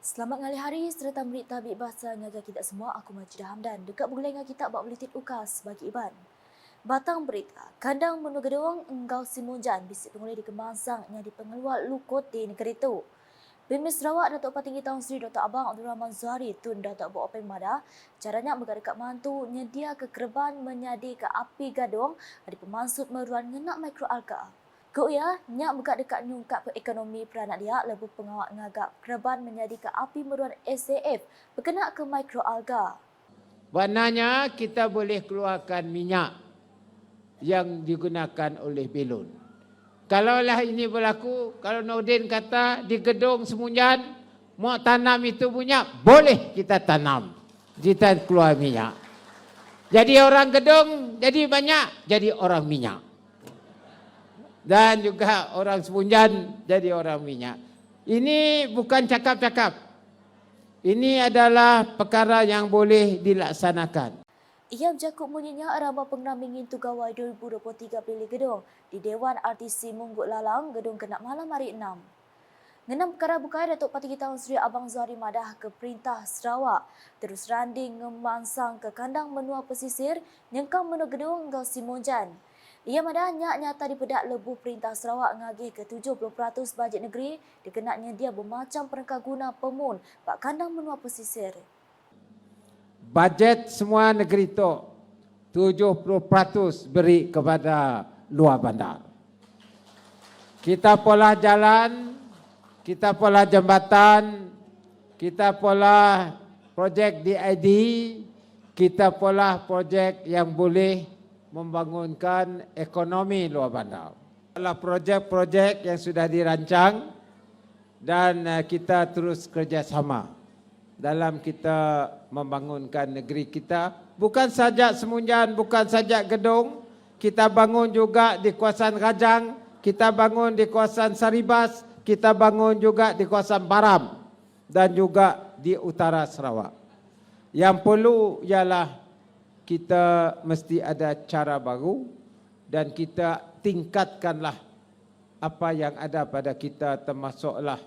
Selamat ngali hari serta merit tabik bahasa ngaga kita semua. Aku Majidah Hamdan. Dekat bulan ngaga kita buat buletin ukas bagi Iban. Batang berita. Kandang menu gedung enggau Simunjan bisik pengulih di Kemansang yang di pengeluar lukut di negeri itu. Pemimpin Sarawak Datuk Patinggi Taun Sri Dr. Abang Abdul Rahman Zuhari tun Datuk Abu Openg Mada caranya berdekat mantu nyedia kekerban menyadi ke api gadung di pemansut meruan ngenak mikroalga. Kau ya, nyak berkat dekat nyungkap ke ekonomi peranak dia lebu pengawak ngagak kerban menyadi ke api meruan SAF berkenaan ke mikroalga. Warnanya kita boleh keluarkan minyak yang digunakan oleh belon. Kalaulah ini berlaku, kalau Nordin kata di gedung Semunjan mau tanam itu minyak, boleh kita tanam. Kita keluar minyak. Jadi orang gedung, jadi banyak, jadi orang minyak. Dan juga orang Semunjan jadi orang minyak. Ini bukan cakap-cakap. Ini adalah perkara yang boleh dilaksanakan. Ia berjakut bunyinya arama pengeramingin Tugawai 2023 pilih gedung di Dewan RTC Mungguk Lalang, gedung Kenak Malam hari 6. Ngenam perkara bukai Datuk Patinggi Taun Sri Abang Zuhari Madah ke Perintah Sarawak terus randing ngemansang ke kandang menua pesisir nyengkang menu gedung Ngau Simunjan. Ia madah nyak nyata dipedak lebu Perintah Sarawak ngagih ke 70% bajet negeri dikenaknya dia bermacam perangkat guna pemun bak kandang menua pesisir. Bajet semua negeri itu 70% beri kepada luar bandar. Kita pola jalan, kita pola jambatan, kita pola projek DID, kita pola projek yang boleh membangunkan ekonomi luar bandar. Adalah projek-projek yang sudah dirancang dan kita terus kerjasama dalam kita membangunkan negeri kita. Bukan saja Semunjan, bukan saja gedung, kita bangun juga di kawasan Rajang, kita bangun di kawasan Saribas, kita bangun juga di kawasan Baram dan juga di utara Sarawak. Yang perlu ialah kita mesti ada cara baru dan kita tingkatkanlah apa yang ada pada kita, termasuklah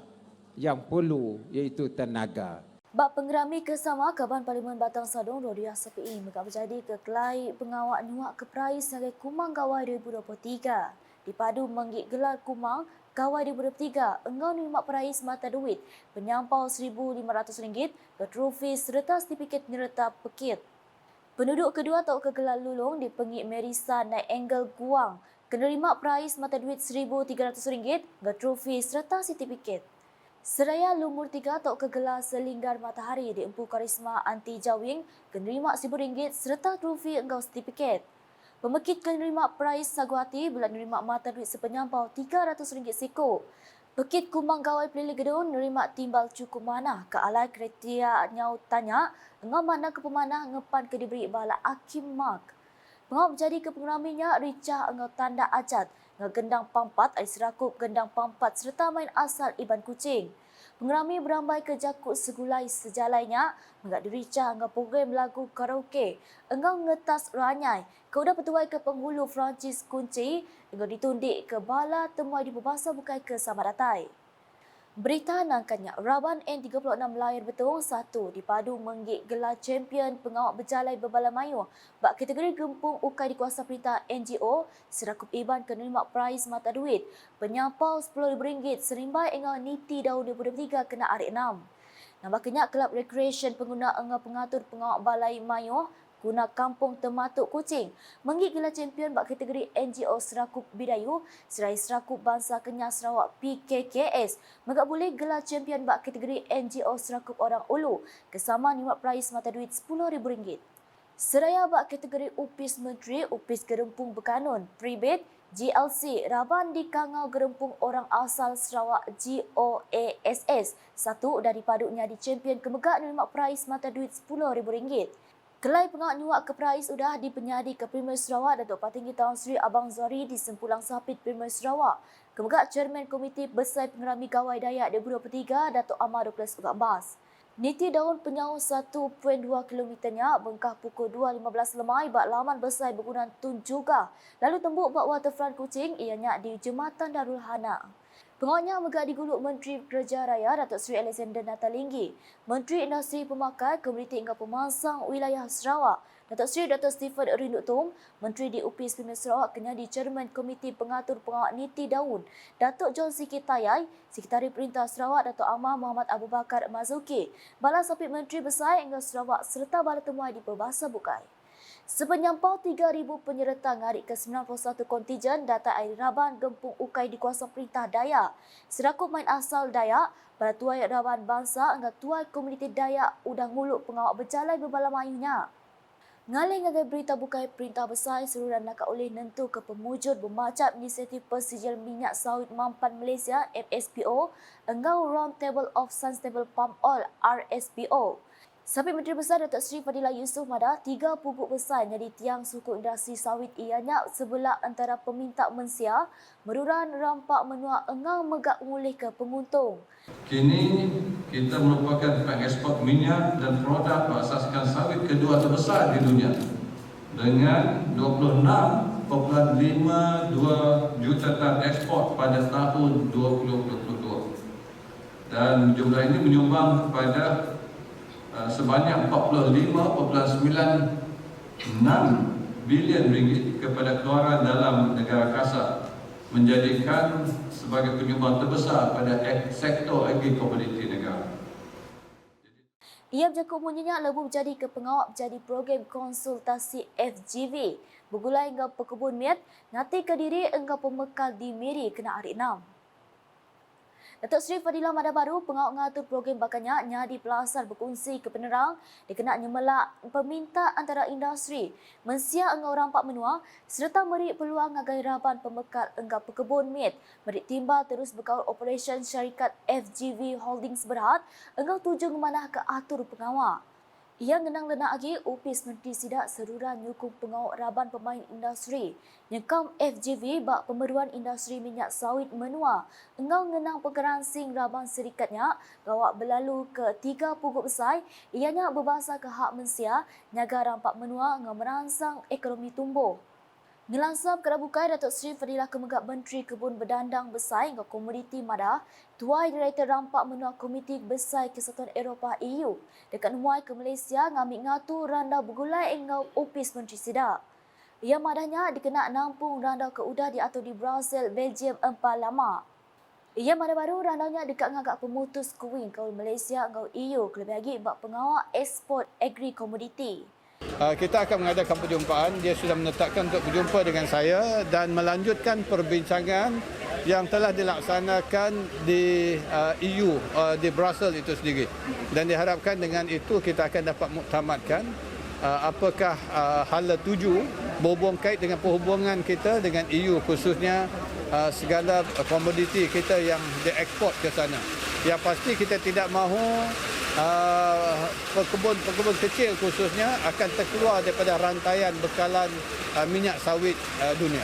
yang perlu iaitu tenaga. Bak penggerami kesama Kaban Parlimen Batang Sadong Rodia Sepi megak berjadi ke kelai pengawak nuak ke perais sebagai Kumang Gawai 2023. Dipadu menggik gelar Kumang Gawai 2023 engau nimak perais mata duit penyampau RM1,500 ke trofi serta sertifikat nyerta pekit. Penduduk kedua atau kegelar lulung di Pengik Merisa Naik Angle Guang kenerima perais mata duit RM1,300 ke trofi serta sertifikat. Seraya Lumur 3 atau kegelar Selinggar Matahari di Empu Karisma Anti Jawing kenerima RM1,000 serta trofi engkau sertifikat. Pemekit kenerima perais Saguhati bulan nerima mata duit sepenyampau RM300 siko. Pekit Kumang Gawai Pelili Gedung nerima timbal cukup manah ke alai kriteria nyau tanya engau mana ke pemanah ngepan ke diberi bala Hakim Mark. Pengau menjadi ke pengeraminya Ricah engau tanda ajat ngegendang pampat ai serakup gendang pampat serta main asal Iban Kucing. Pengerami berambai ke jakut segulai sejalainya menggak diricah engau program lagu karaoke engau ngetas ranyai Kaudah petuai ke penghulu Francis Kunci engau ditundik ke bala temuai di berbahasa bukai ke Samadatai. Berita nangkannya Raban N36 layar betul 1 dipadu menggik gelar champion pengawak berjalai berbala mayu bak kategori gempung ukai di kuasa perintah NGO serakup Iban kenerima prize mata duit penyampau RM10,000 serimbai engau niti daun 2023 kena hari 6. Nambah kenyak kelab recreation pengguna engau pengatur pengawak balai mayu guna kampung Tematuk Kucing menggik gelar champion bak kategori NGO Serakup Bidayu serai Serakup Bangsa Kenyah Sarawak PKKS megak boleh gelar champion bak kategori NGO Serakup Orang Ulu kesama nimat prize mata duit RM10,000. Seraya bak kategori Upis Menteri Upis Gerempung Bekanun Pribet GLC Raban di Kangau Gerempung Orang Asal Sarawak GOASS 1 daripaduknya di champion kemegak nimat prize mata duit RM10,000. Kelai pengawak nyuak ke perais sudah dipenyadi ke Premier Sarawak Datuk Patinggi Taun Sri Abang Zuhari di Sempulang Sapit Premier Sarawak. Kemegak Chairman Komiti Besar Pengerami Gawai Dayak 2023 Datuk Ahmad Douglas Ugat. Niti daun penyau 1.2 km-nya bengkah pukul 2.15 lemai bak laman besar berguna Tun juga. Lalu tembuk bak waterfront Kuching ianya di Jembatan Darul Hana. Pengawatnya megak diguluk Menteri Kerja Raya Datuk Seri Alexander Natalinggi, Menteri Industri Pemakai, Komuniti hingga Pemangsang Wilayah Sarawak, Datuk Seri Dr. Stephen Rinduk Tom, Menteri DUP Sembilan Sarawak Kenyadi Chairman Komiti Pengatur Pengawat Niti Daun, Datuk John Siki Tayai, Sekretari Perintah Sarawak Datuk Amar Muhammad Abu Bakar Mazuki, Bala Sapit Menteri Besar hingga Sarawak serta bala temuai di Perbahasa Bukai. Sepenyampau 3,000 penyerta ngarik ke 91 kontijen data air Raban Gempung Ukai di kuasa Perintah Dayak. Seraku main asal Dayak, pada tuai Raban Bangsa hingga tuai komuniti Dayak udang nguluk pengawak berjalan berbalam ayunya. Ngalih ngagai berita bukai Perintah Besar seluruh nak oleh nentu ke pemujud bermacam inisiatif persijil minyak sawit mampan Malaysia FSPO engau Round Table of Sustainable Palm Oil RSPO. Sampai Menteri Besar Datuk Seri Fadilah Yusof Madah, 3 pupuk besar jadi tiang suku industri sawit ianya sebelah antara peminta mensia, meruran rampak menua engau megak ngulih ke penguntung. Kini kita merupakan pengekspor minyak dan produk berasaskan sawit kedua terbesar di dunia dengan 26,52 juta tan ekspor pada tahun 2022. Dan jumlah ini menyumbang kepada sebanyak 45,96 bilion ringgit kepada keluaran dalam negara kasar, menjadikan sebagai penyumbang terbesar pada sektor agri-komoditi negara. Ia berjaku munyinya lebu menjadi ke pengawak menjadi program konsultasi FGV. Bergulai hingga pekebun miat, ngati ke diri engkau pemekal di Miri kena hari 6. Datuk Seri Fadilah Madah Baru, pengawak ngatur program bakanya nyadi pelasar berkongsi ke penerang, dikena nyemelak peminta antara industri, mensia engau rampak menua, serta merik peluang ngagai raban pemekal engkau pekebun mit, merik timbal terus berkawal operasi syarikat FGV Holdings Berhad, engkau tuju memanah ke atur pengawak. Ia ngenang lenak lagi upis Menteri Sidak seruran nyukung pengawak raban pemain industri. Nyekam FGV bak pemeruan industri minyak sawit menua. Engau ngenang pengeransing raban serikatnya gawak berlalu ke 3 pokok besar. Ianya berbahasa ke hak mensia, nyaga rampak menua engau merangsang ekonomi tumbuh. Ngelansam kerabukai Datuk Seri Fadilah Kemegak Menteri Kebun Berdandang Besar hingga Komoditi Madah, Tuai Direktur Rampak Menua Komiti Besar Kesatuan Eropah EU dekat Nuai ke Malaysia ngambil ngatur randau bergulai engau opis Menteri Sidak. Ia madahnya dikena nampung randau ke udah diatur di Brazil, Belgium, Empal lama. Ia madah baru randaunya dekat ngagak pemutus kuing kaul Malaysia engau EU kelebih lagi bak pengawal ekspor agri-komoditi. Kita akan mengadakan perjumpaan. Dia sudah menetapkan untuk berjumpa dengan saya dan melanjutkan perbincangan yang telah dilaksanakan di EU, di Brussels itu sendiri. Dan diharapkan dengan itu kita akan dapat muktamadkan apakah hala tuju berhubung kait dengan perhubungan kita dengan EU, khususnya segala komoditi kita yang diekspor ke sana. Yang pasti kita tidak mahu pekebun kecil khususnya akan terkeluar daripada rantaian bekalan minyak sawit dunia.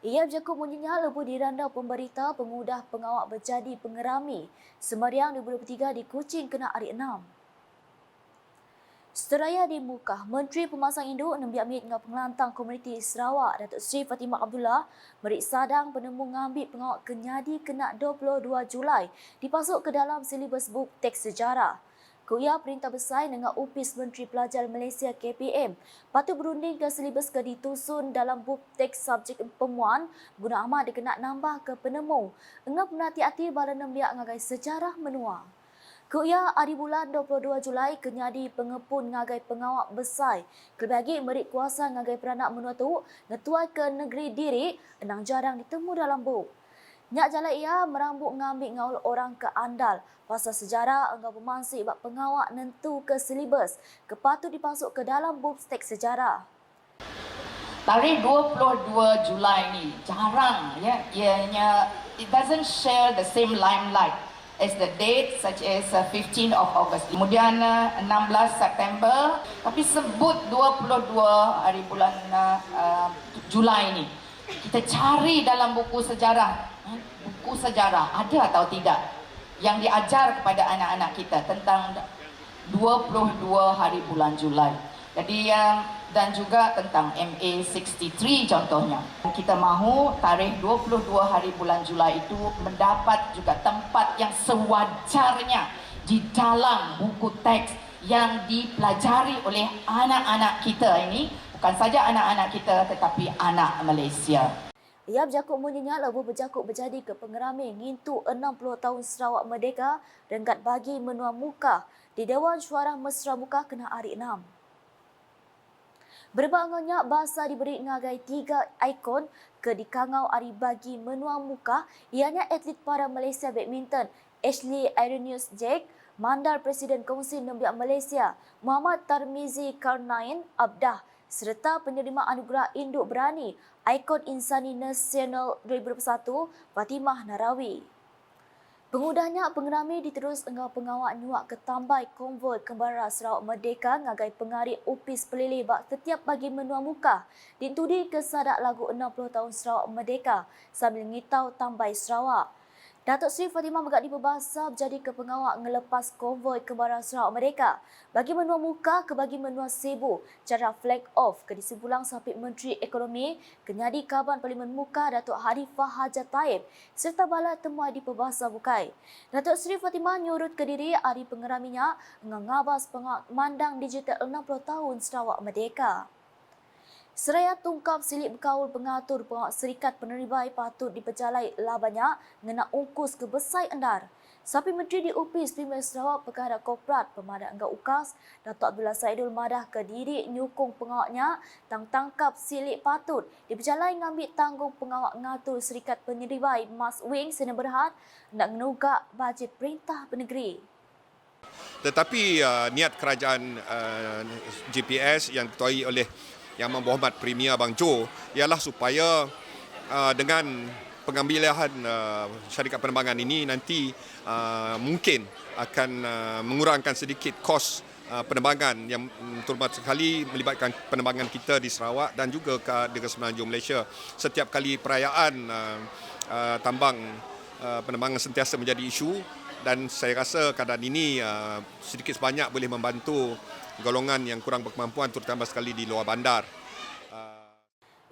Ia berjaku munyinya lebu dirandau pemberita pengudah pengawak berjadi pengerami Semariang 2023 di Kuching kena hari 6. Seteraya di Mukah, Menteri Pemangsang Induk nembiak mit dengan pengelantang komuniti Sarawak Datuk Seri Fatimah Abdullah merik sadang penemu ngambil pengawak Kenyadi kena 22 Julai dipasuk ke dalam silibus buk teks sejarah. Kuya Perintah Besar dengan upis Menteri Pelajar Malaysia KPM patut berunding ke silibus ke ditusun dalam buk teks subjek pemuan guna amat dikena nambah ke penemu. Engap menati-hati bala nembiak ngagai sejarah menua. Kuya hari bulan 22 Julai kenyadi pengepun ngagai pengawak besar. Kelebih lagi merik kuasa ngagai peranak menua tu ngetuai ke negeri diri enang jarang ditemu dalam buk. Nyak jalan ia merambut ngambil ngaul orang ke andal. Pasal sejarah enggak bermansik bak pengawak nentu ke silibus. Kepatut dipasuk ke dalam buk teks sejarah. Tarikh 22 Julai ni jarang ya, ianya it doesn't share the same limelight as the date such as 15 of August. Kemudian 16 September, tapi sebut 22 hari bulan Julai ni. Kita cari dalam buku sejarah. Buku sejarah ada atau tidak yang diajar kepada anak-anak kita tentang 22 hari bulan Julai. Jadi dan juga tentang MA63 contohnya. Kita mahu tarikh 22 hari bulan Julai itu mendapat juga tempat yang sewajarnya di dalam buku teks yang dipelajari oleh anak-anak kita ini, bukan saja anak-anak kita tetapi anak Malaysia. Ia berjakuk munyinya lebuh berjakuk berjadi ke pengerami ngintu 60 tahun Sarawak Merdeka renggat bagi menua muka di Dewan Syuarah Mesra Muka kena hari 6. Berbangunnya bahasa diberi ngagai 3 ikon ke dikangau hari bagi menua muka ianya atlet para Malaysia badminton Ashley Irenius Jake, Mandar Presiden Kongsi Nembiak Malaysia Muhammad Tarmizi Karnain Abdah serta penerima anugerah Induk Berani Ikon Insani Nasional 2021 Fatimah Narawi. Pengudahnya pengerami diterus engau pengawak nyuak ke tambai konvoi kembara Sarawak Merdeka ngagai pengarik upis pelilih bak setiap bagi menua muka ditudi ke sadak lagu 60 tahun Sarawak Merdeka sambil ngitau tambai Sarawak. Datuk Seri Fatimah Megadi berbahasa berjadi ke pengawak ngelepas konvoi kembara Sarawak Merdeka bagi menua muka ke bagi menua Cebu cara flag off ke disimpulang sapit Menteri Ekonomi Kenyadi Kaban Parlimen Muka Datuk Harifah Hajat Taib serta bala temuai di perbahasa bukai. Datuk Seri Fatimah nyurut ke diri hari pengeraminya ngabas pengandang digital 60 tahun Sarawak Merdeka. Seraya tungkap silik berkaul pengatur pengawak serikat peneribai patut diperjalai labanya ngena ungkus ke besai endar. Sapi Menteri di UPIS Premier Sarawak Perkara Korporat Pemadat Enggak UKAS Datuk Abdullah Saidul Madah ke diri nyukung pengawaknya tangkap silik patut diperjalai ngambil tanggung pengawak ngatur serikat peneribai Mas Wing Sena Berhad nak menugak bajet perintah bernegeri. Tetapi niat kerajaan GPS yang diketuai oleh Yang Berhormat Premier Abang Jo ialah supaya dengan pengambilan syarikat penerbangan ini nanti mungkin akan mengurangkan sedikit kos penerbangan yang terutama sekali melibatkan penerbangan kita di Sarawak dan juga di semenanjung Malaysia. Setiap kali perayaan tambang penerbangan sentiasa menjadi isu dan saya rasa keadaan ini sedikit sebanyak boleh membantu golongan yang kurang berkemampuan terutama sekali di luar bandar.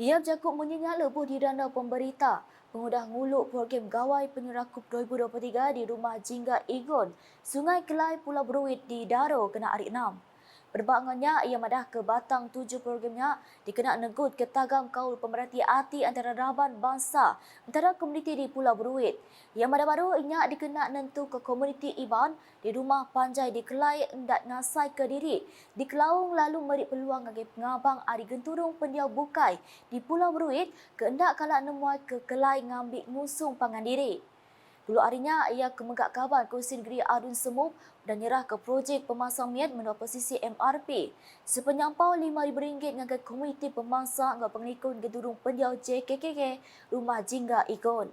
Ia berjakuk munyinya lebuh di randa pemberita pengudah nguluk program Gawai Penyerakup 2023 di Rumah Jingga Igon, Sungai Kelai, Pulau Beruit di Daro kena hari 6. Berbangunnya ia madah ke batang 7 programnya dikena negut ke tagam kaul pemerhati hati antara raban bangsa antara komuniti di Pulau Beruit. Ia madah baru inya dikena nentu ke komuniti Iban di rumah Panjai di Kelai endat ngasai ke diri. Di Kelaung lalu meri peluang bagi pengabang ari genturung pendiau bukai di Pulau Beruit ke endak kalak nemuai ke Kelai ngambil ngusung pangan diri. Dulu harinya ia kemenggak kaban Kursi Negeri Adun Semup dan nyerah ke projek pemasang miat menua posisi MRP. Sepenyampau RM5,000 dengan komuniti pemasang dan pengikut gedurung pendiau JKKK Rumah Jingga Igon.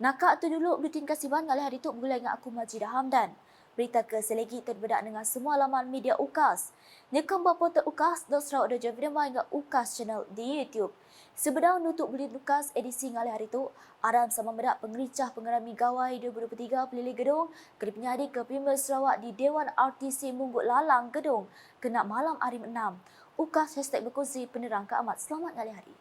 Nakak tu dulu Buletin Kasiban ngalih hari tu bergulai dengan aku Majidah Hamdan. Berita ke selagi terbedak dengan semua laman media UKAS. Nyekam berportal UKAS.sarawak.com hingga UKAS channel di YouTube. Sebedang nutup Buletin UKAS edisi ngalih hari tu, Aram sama medak pengericah pengerami Gawai 2023 pelilih gedung ke penyadi ke Premier Sarawak di Dewan RTC Munggut Lalang gedung kena malam hari 6. UKAS #berkongsi penerang keamat. Selamat ngalih hari.